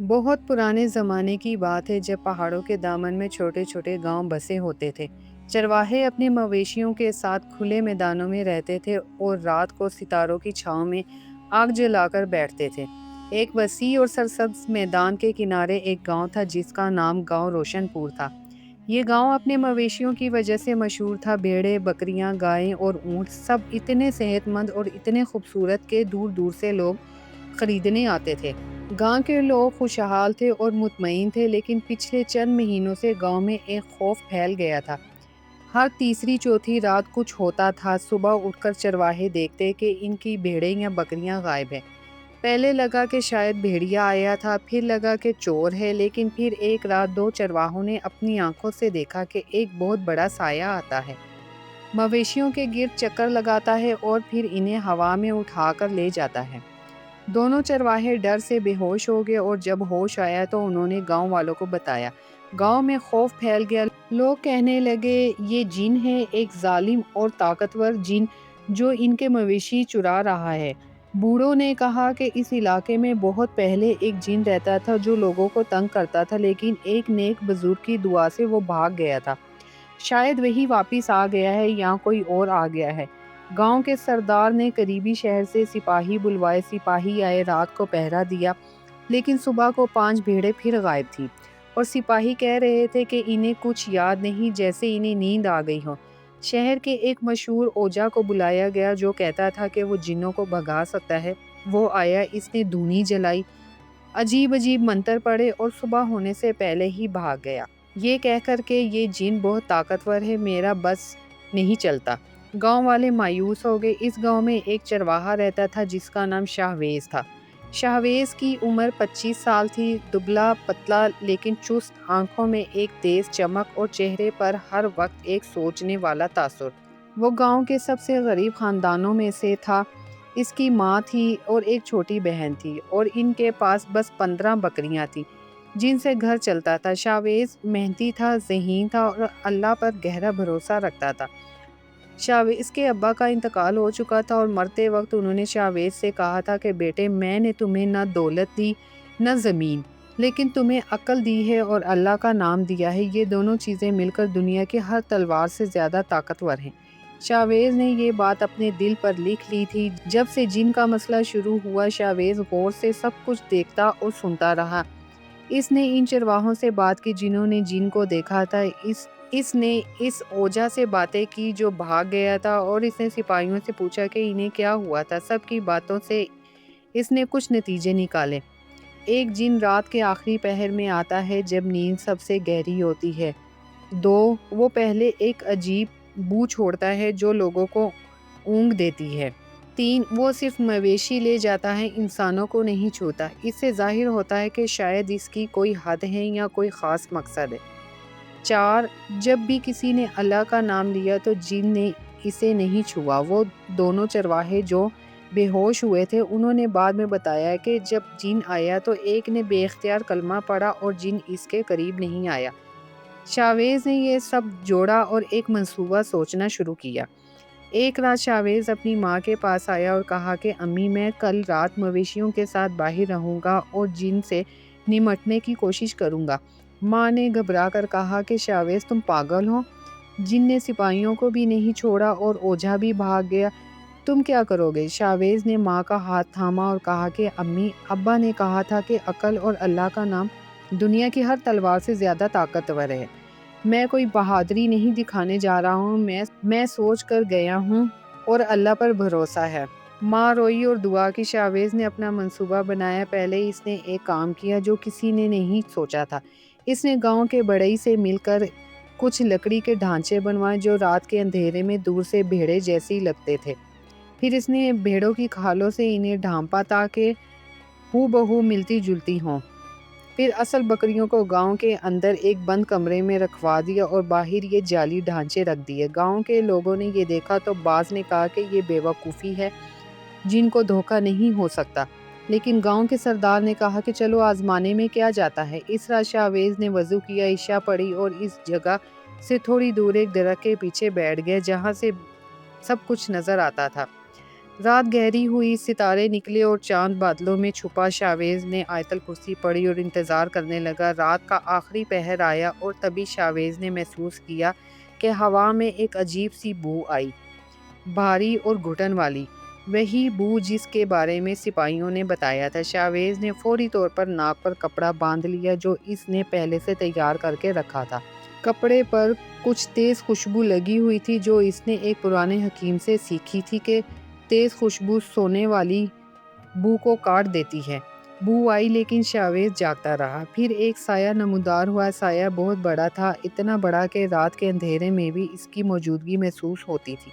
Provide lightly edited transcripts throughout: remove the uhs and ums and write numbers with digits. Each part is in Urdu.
بہت پرانے زمانے کی بات ہے جب پہاڑوں کے دامن میں چھوٹے چھوٹے گاؤں بسے ہوتے تھے۔ چرواہے اپنے مویشیوں کے ساتھ کھلے میدانوں میں رہتے تھے اور رات کو ستاروں کی چھاؤں میں آگ جلا کر بیٹھتے تھے۔ ایک وسیع اور سرسبز میدان کے کنارے ایک گاؤں تھا جس کا نام گاؤں روشن پور تھا۔ یہ گاؤں اپنے مویشیوں کی وجہ سے مشہور تھا۔ بھیڑیں، بکریاں، گائیں اور اونٹ سب اتنے صحت مند اور اتنے خوبصورت کہ دور دور سے لوگ خریدنے آتے تھے۔ گاؤں کے لوگ خوشحال تھے اور مطمئن تھے، لیکن پچھلے چند مہینوں سے گاؤں میں ایک خوف پھیل گیا تھا۔ ہر تیسری چوتھی رات کچھ ہوتا تھا۔ صبح اٹھ کر چرواہے دیکھتے کہ ان کی بھیڑیں یا بکریاں غائب ہیں۔ پہلے لگا کہ شاید بھیڑیا آیا تھا، پھر لگا کہ چور ہے، لیکن پھر ایک رات دو چرواہوں نے اپنی آنکھوں سے دیکھا کہ ایک بہت بڑا سایہ آتا ہے، مویشیوں کے گرد چکر لگاتا ہے اور پھر انہیں ہوا میں اٹھا کر لے جاتا ہے۔ دونوں چرواہے ڈر سے بے ہوش ہو گئے اور جب ہوش آیا تو انہوں نے گاؤں والوں کو بتایا۔ گاؤں میں خوف پھیل گیا۔ لوگ کہنے لگے یہ جن ہے، ایک ظالم اور طاقتور جن جو ان کے مویشی چرا رہا ہے۔ بوڑھوں نے کہا کہ اس علاقے میں بہت پہلے ایک جن رہتا تھا جو لوگوں کو تنگ کرتا تھا، لیکن ایک نیک بزرگ کی دعا سے وہ بھاگ گیا تھا۔ شاید وہی واپس آ گیا ہے یا کوئی اور آ گیا ہے۔ گاؤں کے سردار نے قریبی شہر سے سپاہی بلوائے۔ سپاہی آئے، رات کو پہرا دیا، لیکن صبح کو 5 بھیڑیں پھر غائب تھیں اور سپاہی کہہ رہے تھے کہ انہیں کچھ یاد نہیں، جیسے انہیں نیند آ گئی ہو۔ شہر کے ایک مشہور اوجھا کو بلایا گیا جو کہتا تھا کہ وہ جنوں کو بھگا سکتا ہے۔ وہ آیا، اس نے دھونی جلائی، عجیب عجیب منتر پڑھے اور صبح ہونے سے پہلے ہی بھاگ گیا، یہ کہہ کر کہ یہ جن بہت طاقتور ہے، میرا بس نہیں چلتا۔ گاؤں والے مایوس ہو گئے۔ اس گاؤں میں ایک چرواہا رہتا تھا جس کا نام شاہویز تھا۔ شاہویز کی عمر 25 سال تھی، دبلا پتلا لیکن چست، آنکھوں میں ایک تیز چمک اور چہرے پر ہر وقت ایک سوچنے والا تاثر۔ وہ گاؤں کے سب سے غریب خاندانوں میں سے تھا۔ اس کی ماں تھی اور ایک چھوٹی بہن تھی اور ان کے پاس بس 15 بکریاں تھیں جن سے گھر چلتا تھا۔ شاہویز محنتی تھا، ذہین تھا اور اللہ پر گہرا بھروسہ رکھتا تھا۔ شاہویز کے ابا کا انتقال ہو چکا تھا اور مرتے وقت انہوں نے شاہویز سے کہا تھا کہ بیٹے، میں نے تمہیں نہ دولت دی نہ زمین، لیکن تمہیں عقل دی ہے اور اللہ کا نام دیا ہے۔ یہ دونوں چیزیں مل کر دنیا کی ہر تلوار سے زیادہ طاقتور ہیں۔ شاہویز نے یہ بات اپنے دل پر لکھ لی تھی۔ جب سے جن کا مسئلہ شروع ہوا، شاہویز غور سے سب کچھ دیکھتا اور سنتا رہا۔ اس نے ان چرواہوں سے بات کی جنہوں نے جن کو دیکھا تھا، اس نے اس اوجھا سے باتیں کی جو بھاگ گیا تھا، اور اس نے سپاہیوں سے پوچھا کہ انہیں کیا ہوا تھا۔ سب کی باتوں سے اس نے کچھ نتیجے نکالے۔ ایک جن رات کے آخری پہر میں آتا ہے جب نیند سب سے گہری ہوتی ہے۔ 2 وہ پہلے ایک عجیب بو چھوڑتا ہے جو لوگوں کو اونگ دیتی ہے۔ 3 وہ صرف مویشی لے جاتا ہے، انسانوں کو نہیں چھوتا۔ اس سے ظاہر ہوتا ہے کہ شاید اس کی کوئی حد ہے یا کوئی خاص مقصد ہے۔ 4 جب بھی کسی نے اللہ کا نام لیا تو جن نے اسے نہیں چھوا۔ وہ دونوں چرواہے جو بے ہوش ہوئے تھے، انہوں نے بعد میں بتایا کہ جب جن آیا تو ایک نے بے اختیار کلمہ پڑھا اور جن اس کے قریب نہیں آیا۔ شاہویز نے یہ سب جوڑا اور ایک منصوبہ سوچنا شروع کیا۔ ایک رات شاہویز اپنی ماں کے پاس آیا اور کہا کہ امی، میں کل رات مویشیوں کے ساتھ باہر رہوں گا اور جن سے نمٹنے کی کوشش کروں گا۔ ماں نے گھبرا کر کہا کہ شاہویز، تم پاگل ہو؟ جن نے سپاہیوں کو بھی نہیں چھوڑا اور اوجھا بھی بھاگ گیا، تم کیا کرو گے؟ شاہویز نے ماں کا ہاتھ تھاما اور کہا کہ امی، ابا نے کہا تھا کہ عقل اور اللہ کا نام دنیا کی ہر تلوار سے زیادہ طاقتور ہے۔ میں کوئی بہادری نہیں دکھانے جا رہا ہوں، میں سوچ کر گیا ہوں اور اللہ پر بھروسہ ہے۔ ماں روئی اور دعا کی۔ شاہویز نے اپنا منصوبہ بنایا۔ پہلے اس نے ایک کام کیا جو کسی نے نہیں سوچا تھا۔ اس نے گاؤں کے بڑئی سے مل کر کچھ لکڑی کے ڈھانچے بنوائے جو رات کے اندھیرے میں دور سے بھیڑیں جیسی لگتے تھے۔ پھر اس نے بھیڑوں کی کھالوں سے انہیں ڈھانپا تاکہ ہو بہو ملتی جلتی ہوں۔ پھر اصل بکریوں کو گاؤں کے اندر ایک بند کمرے میں رکھوا دیا اور باہر یہ جعلی ڈھانچے رکھ دیے۔ گاؤں کے لوگوں نے یہ دیکھا تو بعض نے کہا کہ یہ بے وقوفی ہے، جن کو دھوکہ نہیں ہو سکتا، لیکن گاؤں کے سردار نے کہا کہ چلو آزمانے میں کیا جاتا ہے۔ اس رات شاہویز نے وضو کیا، عشاء پڑھی اور اس جگہ سے تھوڑی دور ایک درخت کے پیچھے بیٹھ گیا جہاں سے سب کچھ نظر آتا تھا۔ رات گہری ہوئی، ستارے نکلے اور چاند بادلوں میں چھپا۔ شاویز نے آیت الکرسی پڑھی اور انتظار کرنے لگا۔ رات کا آخری پہر آیا اور تبھی شاویز نے محسوس کیا کہ ہوا میں ایک عجیب سی بو آئی، بھاری اور گھٹن والی، وہی بو جس کے بارے میں سپاہیوں نے بتایا تھا۔ شاویز نے فوری طور پر ناک پر کپڑا باندھ لیا جو اس نے پہلے سے تیار کر کے رکھا تھا۔ کپڑے پر کچھ تیز خوشبو لگی ہوئی تھی جو اس نے ایک پرانے حکیم سے سیکھی تھی کہ تیز خوشبو سونے والی بو کو کاٹ دیتی ہے۔ بو آئی لیکن شاویز جاگتا رہا۔ پھر ایک سایہ نمودار ہوا۔ سایہ بہت بڑا تھا، اتنا بڑا کہ رات کے اندھیرے میں بھی اس کی موجودگی محسوس ہوتی تھی۔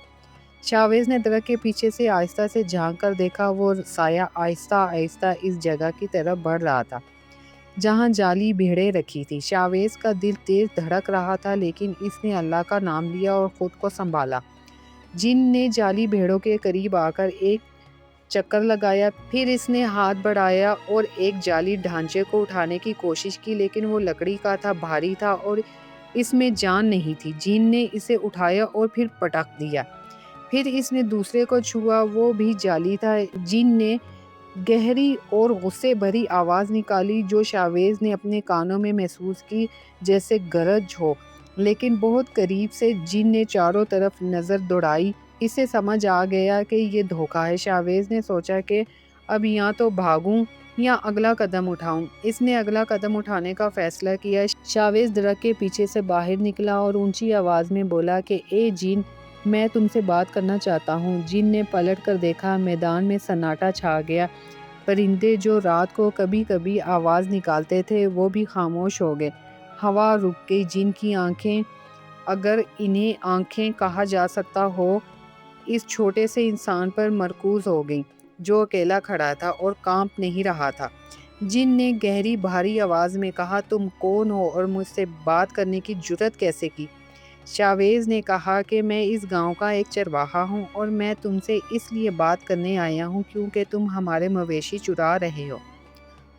شاویز نے درخت کے پیچھے سے آہستہ سے جھانک کر دیکھا۔ وہ سایہ آہستہ آہستہ اس جگہ کی طرف بڑھ رہا تھا جہاں جعلی بھیڑیں رکھی تھی۔ شاویز کا دل تیز دھڑک رہا تھا لیکن اس نے اللہ کا نام لیا اور خود کو سنبھالا۔ جن نے جعلی بھیڑوں کے قریب آ کر ایک چکر لگایا، پھر اس نے ہاتھ بڑھایا اور ایک جعلی ڈھانچے کو اٹھانے کی کوشش کی لیکن وہ لکڑی کا تھا، بھاری تھا اور اس میں جان نہیں تھی۔ جن نے اسے اٹھایا اور پھر پٹک دیا۔ پھر اس نے دوسرے کو چھوا، وہ بھی جعلی تھا۔ جن نے گہری اور غصے بھری آواز نکالی جو شاویز نے اپنے کانوں میں محسوس کی جیسے گرج ہو، لیکن بہت قریب سے۔ جن نے چاروں طرف نظر دوڑائی۔ اسے سمجھ آ گیا کہ یہ دھوکہ ہے۔ شاویز نے سوچا کہ اب یا تو بھاگوں یا اگلا قدم اٹھاؤں۔ اس نے اگلا قدم اٹھانے کا فیصلہ کیا۔ شاویز درخت کے پیچھے سے باہر نکلا اور اونچی آواز میں بولا کہ اے جن، میں تم سے بات کرنا چاہتا ہوں۔ جن نے پلٹ کر دیکھا، میدان میں سناٹا چھا گیا۔ پرندے جو رات کو کبھی کبھی آواز نکالتے تھے وہ بھی خاموش ہو گئے۔ ہوا رک گئی۔ جن کی آنکھیں، اگر انہیں آنکھیں کہا جا سکتا ہو، اس چھوٹے سے انسان پر مرکوز ہو گئیں جو اکیلا کھڑا تھا اور کانپ نہیں رہا تھا۔ جن نے گہری بھاری آواز میں کہا، تم کون ہو اور مجھ سے بات کرنے کی جرأت کیسے کی؟ شاویز نے کہا کہ میں اس گاؤں کا ایک چرواہا ہوں اور میں تم سے اس لیے بات کرنے آیا ہوں کیونکہ تم ہمارے مویشی چرا رہے ہو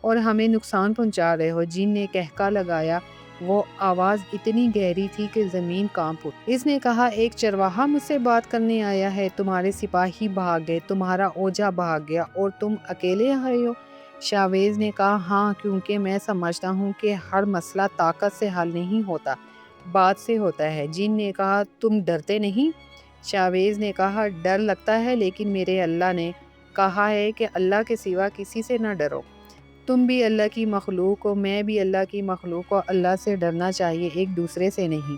اور ہمیں نقصان پہنچا رہے ہو۔ جن نے قہقہ لگایا۔ وہ آواز اتنی گہری تھی کہ زمین کانپ اٹھی۔ اس نے کہا، ایک چرواہا مجھ سے بات کرنے آیا ہے؟ تمہارے سپاہی بھاگ گئے، تمہارا اوجھا بھاگ گیا اور تم اکیلے آئے ہو؟ شاویز نے کہا، ہاں، کیونکہ میں سمجھتا ہوں کہ ہر مسئلہ طاقت سے حل نہیں ہوتا، بات سے ہوتا ہے۔ جن نے کہا، تم ڈرتے نہیں؟ شاویز نے کہا، ڈر لگتا ہے لیکن میرے اللہ نے کہا ہے کہ اللہ کے سوا کسی سے نہ ڈرو۔ تم بھی اللہ کی مخلوق ہو، میں بھی اللہ کی مخلوق ہوں۔ اللہ سے ڈرنا چاہیے، ایک دوسرے سے نہیں۔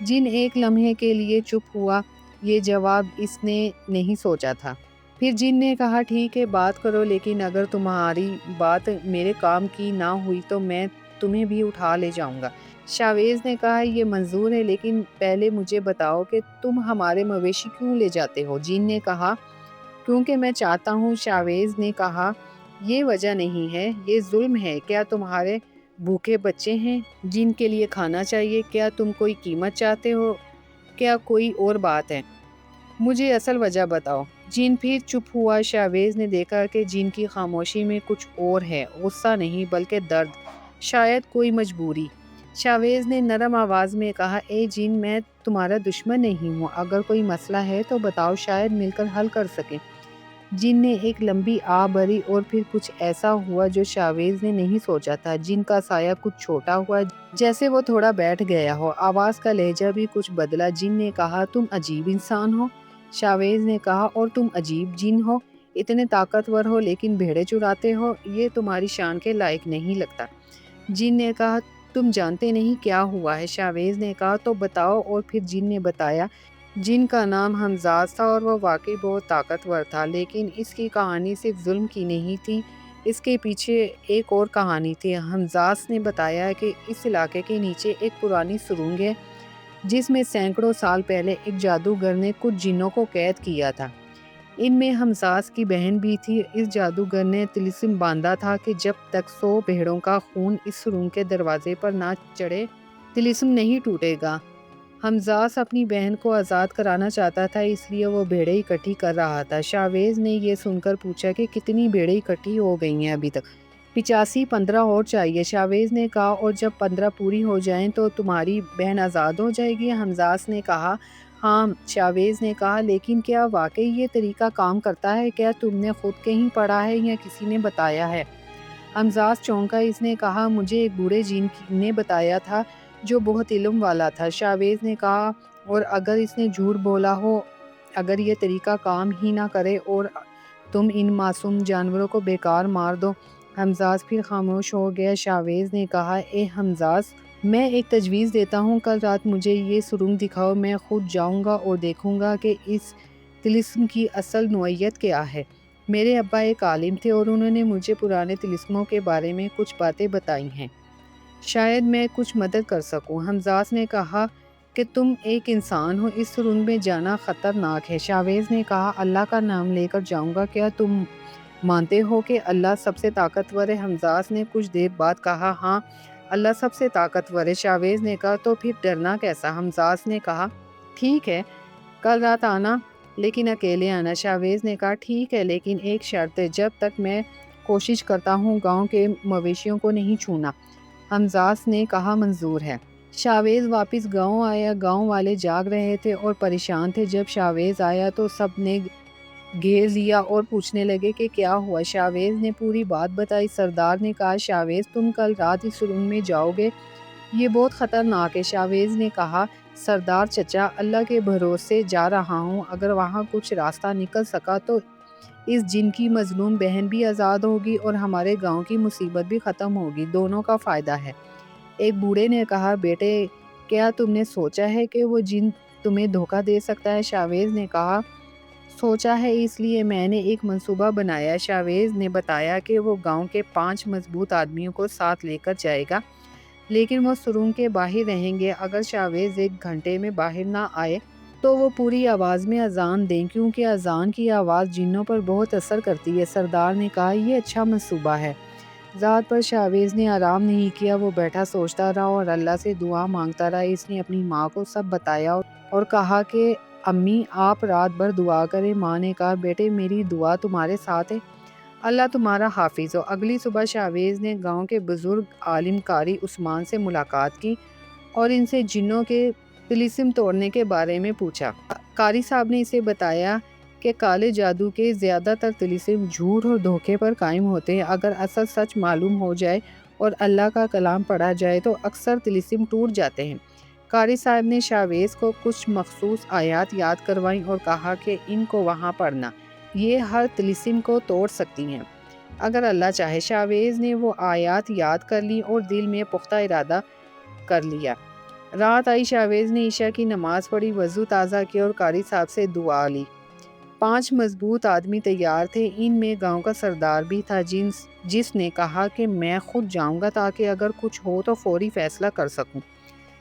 جن ایک لمحے کے لیے چپ ہوا۔ یہ جواب اس نے نہیں سوچا تھا۔ پھر جن نے کہا، ٹھیک ہے، بات کرو، لیکن اگر تمہاری بات میرے کام کی نہ ہوئی تو میں تمہیں بھی اٹھا لے جاؤں گا۔ شاویز نے کہا، یہ منظور ہے، لیکن پہلے مجھے بتاؤ کہ تم ہمارے مویشی کیوں لے جاتے ہو؟ جن نے کہا، کیونکہ میں چاہتا ہوں۔ شاویز نے کہا، یہ وجہ نہیں ہے، یہ ظلم ہے۔ کیا تمہارے بھوکے بچے ہیں جن کے لیے کھانا چاہیے؟ کیا تم کوئی قیمت چاہتے ہو؟ کیا کوئی اور بات ہے؟ مجھے اصل وجہ بتاؤ۔ جن پھر چپ ہوا۔ شاویز نے دیکھا کہ جن کی خاموشی میں کچھ اور ہے، غصہ نہیں بلکہ درد، شاید کوئی مجبوری۔ شاویز نے نرم آواز میں کہا، اے جن، میں تمہارا دشمن نہیں ہوں، اگر کوئی مسئلہ ہے تو بتاؤ، شاید مل کر حل کر سکیں۔ جن نے ایک لمبی آہ بھری اور پھر کچھ ایسا ہوا جو شاویز نے نہیں سوچا تھا۔ جن کا سایہ کچھ چھوٹا ہوا، جیسے وہ تھوڑا بیٹھ گیا ہو۔ آواز کا لہجہ بھی کچھ بدلا۔ جن نے کہا، تم عجیب انسان ہو۔ شاویز نے کہا، اور تم عجیب جن ہو، اتنے طاقتور ہو لیکن بھیڑیں چراتے ہو، یہ تمہاری شان کے لائق نہیں لگتا۔ جن نے کہا، تم جانتے نہیں کیا ہوا ہے؟ شاویز نے کہا، تو بتاؤ۔ اور پھر جن نے بتایا۔ جن کا نام ہمزاز تھا اور وہ واقعی بہت طاقتور تھا، لیکن اس کی کہانی صرف ظلم کی نہیں تھی، اس کے پیچھے ایک اور کہانی تھی۔ ہمزاز نے بتایا کہ اس علاقے کے نیچے ایک پرانی سرنگ ہے جس میں سینکڑوں سال پہلے ایک جادوگر نے کچھ جنوں کو قید کیا تھا۔ ان میں ہمزاز کی بہن بھی تھی۔ اس جادوگر نے طلسم باندھا تھا کہ جب تک 100 بھیڑوں کا خون اس سرنگ کے دروازے پر نہ چڑھے، طلسم نہیں ٹوٹے گا۔ ہمزاز اپنی بہن کو آزاد کرانا چاہتا تھا، اس لیے وہ بھیڑیں اکٹھی کر رہا تھا۔ شاویز نے یہ سن کر پوچھا کہ کتنی بھیڑیں اکٹھی ہو گئی ہیں ابھی تک؟ 85، 15 اور چاہیے، شاویز نے کہا، اور جب 15 پوری ہو جائیں تو تمہاری بہن آزاد ہو جائے گی؟ ہمزاز نے کہا، ہاں، شاویز نے کہا، لیکن کیا واقعی یہ طریقہ کام کرتا ہے؟ کیا تم نے خود کہیں پڑھا ہے یا کسی نے بتایا ہے؟ حمزاز چونکا، اس نے کہا مجھے ایک بوڑھے جین نے بتایا تھا جو بہت علم والا تھا۔ شاویز نے کہا اور اگر اس نے جھوٹ بولا ہو، اگر یہ طریقہ کام ہی نہ کرے اور تم ان معصوم جانوروں کو بیکار مار دو؟ حمزاز پھر خاموش ہو گیا۔ شاویز نے کہا اے حمزاز، میں ایک تجویز دیتا ہوں، کل رات مجھے یہ سرنگ دکھاؤ، میں خود جاؤں گا اور دیکھوں گا کہ اس طلسم کی اصل نوعیت کیا ہے۔ میرے ابا ایک عالم تھے اور انہوں نے مجھے پرانے طلسموں کے بارے میں کچھ باتیں بتائی ہیں، شاید میں کچھ مدد کر سکوں۔ حمزاز نے کہا کہ تم ایک انسان ہو، اس سرنگ میں جانا خطرناک ہے۔ شاویز نے کہا اللہ کا نام لے کر جاؤں گا، کیا تم مانتے ہو کہ اللہ سب سے طاقتور ہے؟ حمزاز نے کچھ دیر بعد کہا ہاں، اللہ سب سے طاقتور ہے۔ شاویز نے کہا تو پھر ڈرنا کیسا؟ حمزاز نے کہا ٹھیک ہے، کل رات آنا، لیکن اکیلے آنا۔ شاویز نے کہا ٹھیک ہے، لیکن ایک شرط ہے، جب تک میں کوشش کرتا ہوں گاؤں کے مویشیوں کو نہیں چھونا۔ حمزاز نے کہا منظور ہے۔ شاویز واپس گاؤں آیا۔ گاؤں والے جاگ رہے تھے اور پریشان تھے۔ جب شاویز آیا تو سب نے گھیر لیا اور پوچھنے لگے کہ کیا ہوا۔ شاویز نے پوری بات بتائی۔ سردار نے کہا شاویز تم کل رات اس سرنگ میں جاؤ گے، یہ بہت خطرناک ہے۔ شاویز نے کہا سردار چچا، اللہ کے بھروسے جا رہا ہوں، اگر وہاں کچھ راستہ نکل سکا تو اس جن کی مظلوم بہن بھی آزاد ہوگی اور ہمارے گاؤں کی مصیبت بھی ختم ہوگی، دونوں کا فائدہ ہے۔ ایک بوڑھے نے کہا بیٹے، کیا تم نے سوچا ہے کہ وہ جن تمہیں دھوکہ دے سکتا ہے؟ شاویز نے کہا سوچا ہے، اس لیے میں نے ایک منصوبہ بنایا۔ شاویز نے بتایا کہ وہ گاؤں کے 5 مضبوط آدمیوں کو ساتھ لے کر جائے گا، لیکن وہ سرنگ کے باہر رہیں گے۔ اگر شاویز 1 گھنٹے میں باہر نہ آئے تو وہ پوری آواز میں اذان دیں، کیونکہ اذان کی آواز جنوں پر بہت اثر کرتی ہے۔ سردار نے کہا یہ اچھا منصوبہ ہے۔ ذات پر شاویز نے آرام نہیں کیا، وہ بیٹھا سوچتا رہا اور اللہ سے دعا مانگتا رہا۔ اس نے اپنی ماں کو سب بتایا اور کہا کہ امی آپ رات بھر دعا کریں۔ ماں نے کہا بیٹے میری دعا تمہارے ساتھ ہے، اللہ تمہارا حافظ ہو۔ اگلی صبح شاویز نے گاؤں کے بزرگ عالم قاری عثمان سے ملاقات کی اور ان سے جنوں کے طلسم توڑنے کے بارے میں پوچھا۔ قاری صاحب نے اسے بتایا کہ کالے جادو کے زیادہ تر طلسم جھوٹ اور دھوکے پر قائم ہوتے ہیں۔ اگر اصل سچ معلوم ہو جائے اور اللہ کا کلام پڑھا جائے تو اکثر طلسم ٹوٹ جاتے ہیں۔ قاری صاحب نے شاویز کو کچھ مخصوص آیات یاد کروائیں اور کہا کہ ان کو وہاں پڑھنا، یہ ہر طلسم کو توڑ سکتی ہیں اگر اللہ چاہے۔ شاویز نے وہ آیات یاد کر لی اور دل میں پختہ ارادہ کر لیا۔ رات آئی، شاویز نے عشاء کی نماز پڑھی، وضو تازہ کیا اور قاری صاحب سے دعا لی۔ 5 مضبوط آدمی تیار تھے، ان میں گاؤں کا سردار بھی تھا جس نے کہا کہ میں خود جاؤں گا تاکہ اگر کچھ ہو تو فوری فیصلہ کر سکوں۔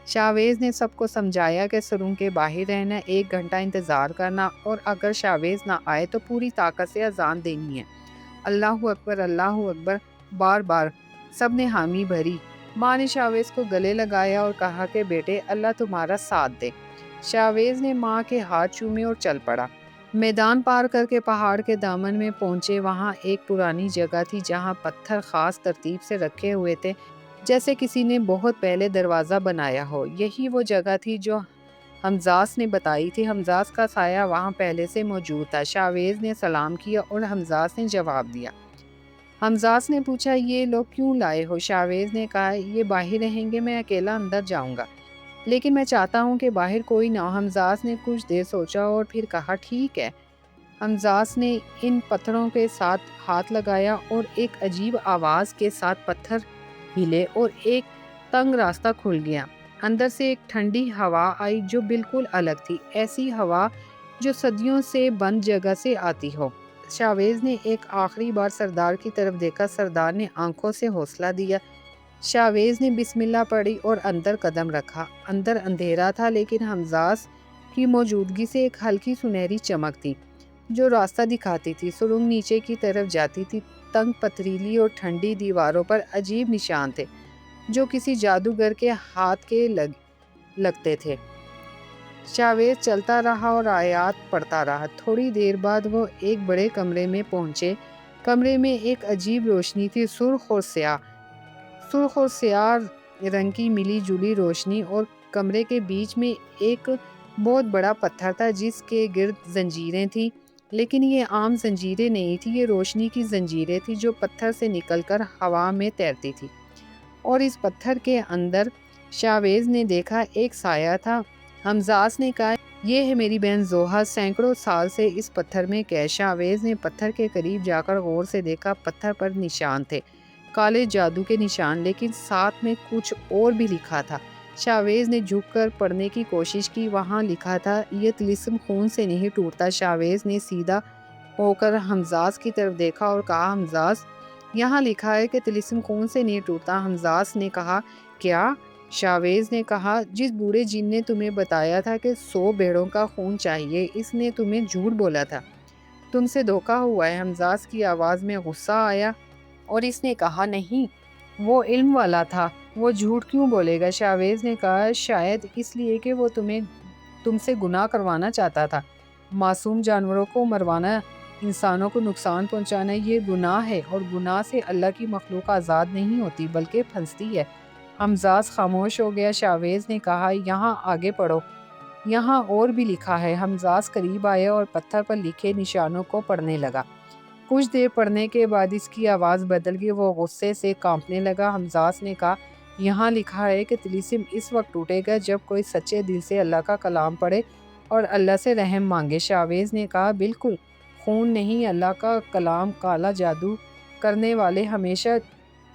شاویز نے سب کو سمجھایا کہ سرنگ کے باہر رہنا، 1 گھنٹہ انتظار کرنا اور اگر شاویز نہ آئے تو پوری طاقت سے اذان دینی ہے، اللہ اکبر اللہ اکبر، بار بار۔ سب نے حامی بھری۔ ماں نے شاویز کو گلے لگایا اور کہا کہ بیٹے اللہ تمہارا ساتھ دے۔ شاویز نے ماں کے ہاتھ چومے اور چل پڑا۔ میدان پار کر کے پہاڑ کے دامن میں پہنچے۔ وہاں ایک پرانی جگہ تھی جہاں پتھر خاص ترتیب سے رکھے ہوئے تھے، جیسے کسی نے بہت پہلے دروازہ بنایا ہو۔ یہی وہ جگہ تھی جو حمزاز نے بتائی تھی۔ حمزاز کا سایہ وہاں پہلے سے موجود تھا۔ شاویز نے سلام کیا اور حمزاز نے جواب دیا۔ حمزاز نے پوچھا یہ لوگ کیوں لائے ہو؟ شاویز نے کہا یہ باہر رہیں گے، میں اکیلا اندر جاؤں گا، لیکن میں چاہتا ہوں کہ باہر کوئی نہ ہو۔ حمزاز نے کچھ دیر سوچا اور پھر کہا ٹھیک ہے۔ حمزاز نے ان پتھروں کے ساتھ ہاتھ لگایا اور ایک عجیب آواز کے ساتھ پتھر ہلے اور ایک تنگ راستہ کھل گیا۔ اندر سے ایک ٹھنڈی ہوا آئی جو بالکل الگ تھی، ایسی ہوا جو صدیوں سے بند جگہ سے آتی ہو۔ شاویز نے ایک آخری بار سردار کی طرف دیکھا۔ سردار نے آنکھوں سے حوصلہ دیا۔ شاویز نے بسم اللہ پڑھی اور اندر قدم رکھا۔ اندر اندھیرا تھا، لیکن حمزاز کی موجودگی سے ایک ہلکی سنہری چمک تھی جو راستہ دکھاتی تھی۔ سرنگ نیچے کی طرف جاتی تھی۔ تنگ پتھریلی اور ٹھنڈی دیواروں پر عجیب نشان تھے جو کسی جادوگر کے ہاتھ کے لگتے تھے۔ شاویز چلتا رہا اور آیات پڑھتا رہا۔ تھوڑی دیر بعد وہ ایک بڑے کمرے میں پہنچے۔ کمرے میں ایک عجیب روشنی تھی، سرخ اور سیاہ رنگ کی ملی جلی روشنی، اور کمرے کے بیچ میں ایک بہت بڑا پتھر تھا جس کے گرد زنجیریں تھیں، لیکن یہ عام زنجیریں نہیں تھیں، یہ روشنی کی زنجیریں تھیں جو پتھر سے نکل کر ہوا میں تیرتی تھی۔ اور اس پتھر کے اندر شاویز نے دیکھا ایک سایہ تھا۔ حمزاس نے کہا، یہ ہے میری بہن زوہا، سینکڑوں سال سے اس پتھر میں قید۔ شاویز نے پتھر کے قریب جا کر غور سے دیکھا، پتھر پر نشان تھے، کالے جادو کے نشان، لیکن ساتھ میں کچھ اور بھی لکھا تھا۔ شاویز نے جھک کر پڑھنے کی کوشش کی، وہاں لکھا تھا، یہ طلسم خون سے نہیں ٹوٹتا۔ شاویز نے سیدھا ہو کر حمزاس کی طرف دیکھا اور کہا، حمزاس، یہاں لکھا ہے کہ طلسم خون سے نہیں ٹوٹتا۔ حمزاس نے کہا، کیا؟ شاویز نے کہا، جس بوڑھے جن نے تمہیں بتایا تھا کہ 100 بھیڑوں کا خون چاہیے، اس نے تمہیں جھوٹ بولا تھا، تم سے دھوکا ہوا ہے۔ حمزاس کی آواز میں غصہ آیا اور اس نے کہا، نہیں، وہ علم والا تھا، وہ جھوٹ کیوں بولے گا؟ شاویز نے کہا، شاید اس لیے کہ وہ تم سے گناہ کروانا چاہتا تھا۔ معصوم جانوروں کو مروانا، انسانوں کو نقصان پہنچانا، یہ گناہ ہے، اور گناہ سے اللہ کی مخلوق آزاد نہیں ہوتی بلکہ پھنستی ہے۔ حمزاس خاموش ہو گیا۔ شاویز نے کہا، یہاں آگے پڑھو، یہاں اور بھی لکھا ہے۔ حمزاس قریب آیا اور پتھر پر لکھے نشانوں کو پڑھنے لگا۔ کچھ دیر پڑھنے کے بعد اس کی آواز بدل گئی، وہ غصے سے کانپنے لگا۔ حمزاس نے کہا، یہاں لکھا ہے کہ طلسم اس وقت ٹوٹے گا جب کوئی سچے دل سے اللہ کا کلام پڑھے اور اللہ سے رحم مانگے۔ شاویز نے کہا، بالکل، خون نہیں، اللہ کا کلام۔ کالا جادو کرنے والے ہمیشہ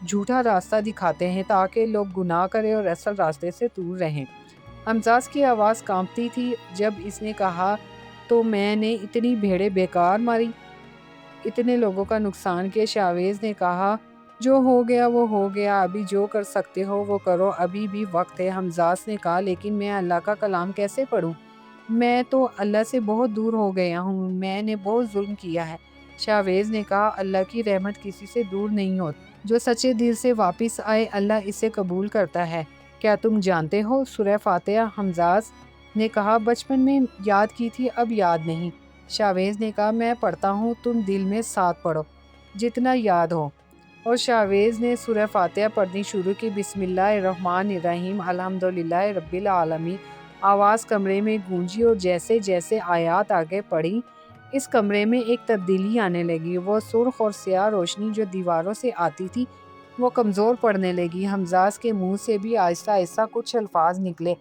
جھوٹا راستہ دکھاتے ہیں تاکہ لوگ گناہ کریں اور اصل راستے سے دور رہیں۔ حمزاس کی آواز کانپتی تھی جب اس نے کہا، تو میں نے اتنی بھیڑیں بیکار ماری، اتنے لوگوں کا نقصان کیا؟ شاویز نے کہا، جو ہو گیا وہ ہو گیا، ابھی جو کر سکتے ہو وہ کرو، ابھی بھی وقت ہے۔ حمزاس نے کہا، لیکن میں اللہ کا کلام کیسے پڑھوں؟ میں تو اللہ سے بہت دور ہو گیا ہوں، میں نے بہت ظلم کیا ہے۔ شاویز نے کہا، اللہ کی رحمت کسی سے دور نہیں ہوتی، جو سچے دل سے واپس آئے اللہ اسے قبول کرتا ہے۔ کیا تم جانتے ہو سورہ فاتحہ؟ حمزاس نے کہا، بچپن میں یاد کی تھی، اب یاد نہیں۔ شاویز نے کہا، میں پڑھتا ہوں، تم دل میں ساتھ پڑھو، جتنا یاد ہو۔ اور شاویز نے سورہ فاتحہ پڑھنی شروع کی۔ بسم اللہ الرحمن الرحیم، الحمدللہ رب العالمین۔ آواز کمرے میں گونجی اور جیسے جیسے آیات آگے پڑھی، اس کمرے میں ایک تبدیلی آنے لگی۔ وہ سرخ اور سیاہ روشنی جو دیواروں سے آتی تھی وہ کمزور پڑنے لگی۔ حمزاس کے منہ سے بھی آہستہ آہستہ کچھ الفاظ نکلے،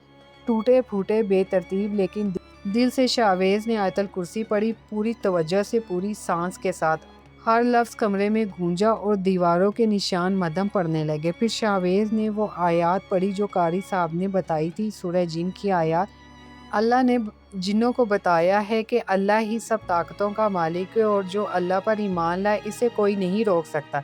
ٹوٹے پھوٹے، بے ترتیب، لیکن دل سے۔ شاویز نے آیت الکرسی پڑھی، پوری توجہ سے، پوری سانس کے ساتھ۔ ہر لفظ کمرے میں گونجا اور دیواروں کے نشان مدھم پڑنے لگے۔ پھر شاویز نے وہ آیات پڑھی جو قاری صاحب نے بتائی تھی، سورہ جن کی آیات۔ اللہ نے جنوں کو بتایا ہے کہ اللہ ہی سب طاقتوں کا مالک ہے اور جو اللہ پر ایمان لائے اسے کوئی نہیں روک سکتا۔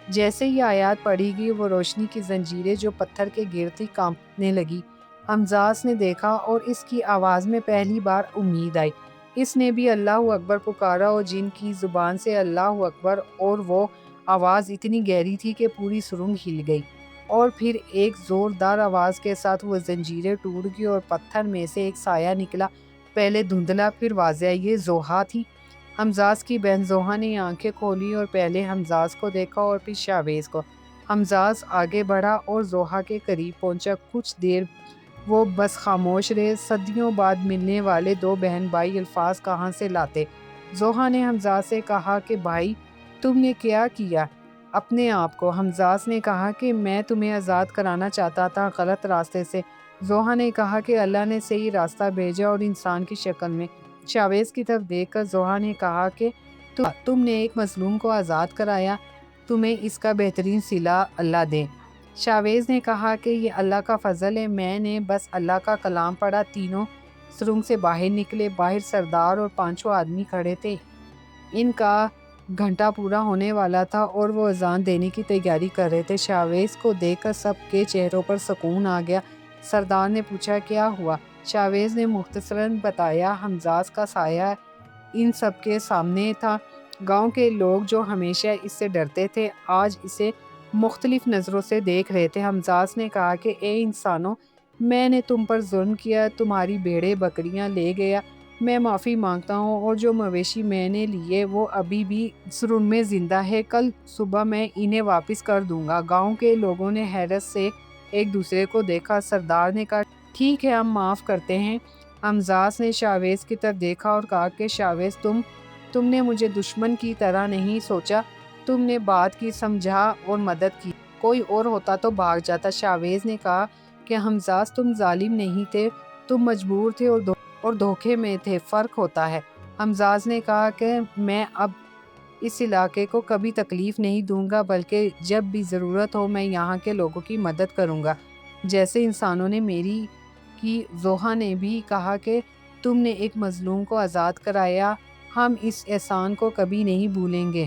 جیسے ہی آیات پڑھی گئی، وہ روشنی کی زنجیریں جو پتھر کے گرد تھی کانپنے لگی۔ حمزاس نے دیکھا اور اس کی آواز میں پہلی بار امید آئی۔ اس نے بھی اللہ اکبر پکارا اور جن کی زبان سے اللہ اکبر، اور وہ آواز اتنی گہری تھی کہ پوری سرنگ ہل گئی۔ اور پھر ایک زوردار آواز کے ساتھ وہ زنجیریں ٹوٹ گئی اور پتھر میں سے ایک سایہ نکلا، پہلے دھندلا پھر واضح۔ یہ زوہا تھی، حمزاس کی بہن۔ زوہا نے آنکھیں کھولی اور پہلے حمزاس کو دیکھا اور پھر شاویز کو۔ حمزاس آگے بڑھا اور زوہا کے قریب پہنچا۔ کچھ دیر وہ بس خاموش رہے۔ صدیوں بعد ملنے والے دو بہن بھائی الفاظ کہاں سے لاتے؟ زوہا نے حمزاس سے کہا کہ بھائی، تم نے کیا کیا اپنے آپ کو؟ حمزاس نے کہا کہ میں تمہیں آزاد کرانا چاہتا تھا غلط راستے سے۔ زوہا نے کہا کہ اللہ نے صحیح راستہ بھیجا اور انسان کی شکل میں۔ شاویز کی طرف دیکھ کر زوہا نے کہا کہ تم نے ایک مظلوم کو آزاد کرایا، تمہیں اس کا بہترین صلہ اللہ دے۔ شاویز نے کہا کہ یہ اللہ کا فضل ہے، میں نے بس اللہ کا کلام پڑھا۔ تینوں سرنگ سے باہر نکلے۔ باہر سردار اور پانچوں آدمی کھڑے تھے، ان کا گھنٹہ پورا ہونے والا تھا اور وہ اذان دینے کی تیاری کر رہے تھے۔ شاویز کو دیکھ کر سب کے چہروں پر سکون آ گیا۔ سردار نے پوچھا، کیا ہوا؟ شاویز نے مختصراً بتایا، حمزاس کا سایہ ان سب کے سامنے تھا۔ گاؤں کے لوگ جو ہمیشہ اس سے ڈرتے تھے آج اسے مختلف نظروں سے دیکھ رہے تھے۔ حمزاس نے کہا کہ اے انسانوں، میں نے تم پر ظلم کیا، تمہاری بھیڑیں بکریاں لے گیا، میں معافی مانگتا ہوں، اور جو مویشی میں نے لیے وہ ابھی بھی سرنگ میں زندہ ہے، کل صبح میں انہیں واپس کر دوں گا۔ گاؤں کے لوگوں نے حیرت سے ایک دوسرے کو دیکھا۔ سردار نے کہا، ٹھیک ہے، ہم معاف کرتے ہیں۔ حمزاس نے شاویز کی طرف دیکھا اور کہا کہ شاویز تم نے مجھے دشمن کی طرح نہیں سوچا، تم نے بات کی، سمجھا اور مدد کی، کوئی اور ہوتا تو بھاگ جاتا۔ شاویز نے کہا کہ حمزاس تم ظالم نہیں تھے، تم مجبور تھے اور دھوکے میں تھے، فرق ہوتا ہے۔ حمزاس نے کہا کہ میں اب اس علاقے کو کبھی تکلیف نہیں دوں گا، بلکہ جب بھی ضرورت ہو میں یہاں کے لوگوں کی مدد کروں گا، جیسے انسانوں نے میری کی۔ زوہا نے بھی کہا کہ تم نے ایک مظلوم کو آزاد کرایا، ہم اس احسان کو کبھی نہیں بھولیں گے۔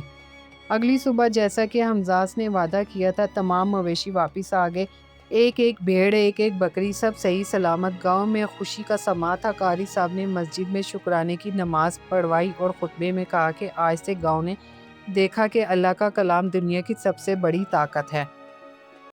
اگلی صبح جیسا کہ حمزاس نے وعدہ کیا تھا، تمام مویشی واپس آ گئے، ایک ایک بھیڑ، ایک ایک بکری، سب صحیح سلامت۔ گاؤں میں خوشی کا سماں تھا۔ قاری صاحب نے مسجد میں شکرانے کی نماز پڑھوائی اور خطبے میں کہا کہ آج سے گاؤں نے دیکھا کہ اللہ کا کلام دنیا کی سب سے بڑی طاقت ہے۔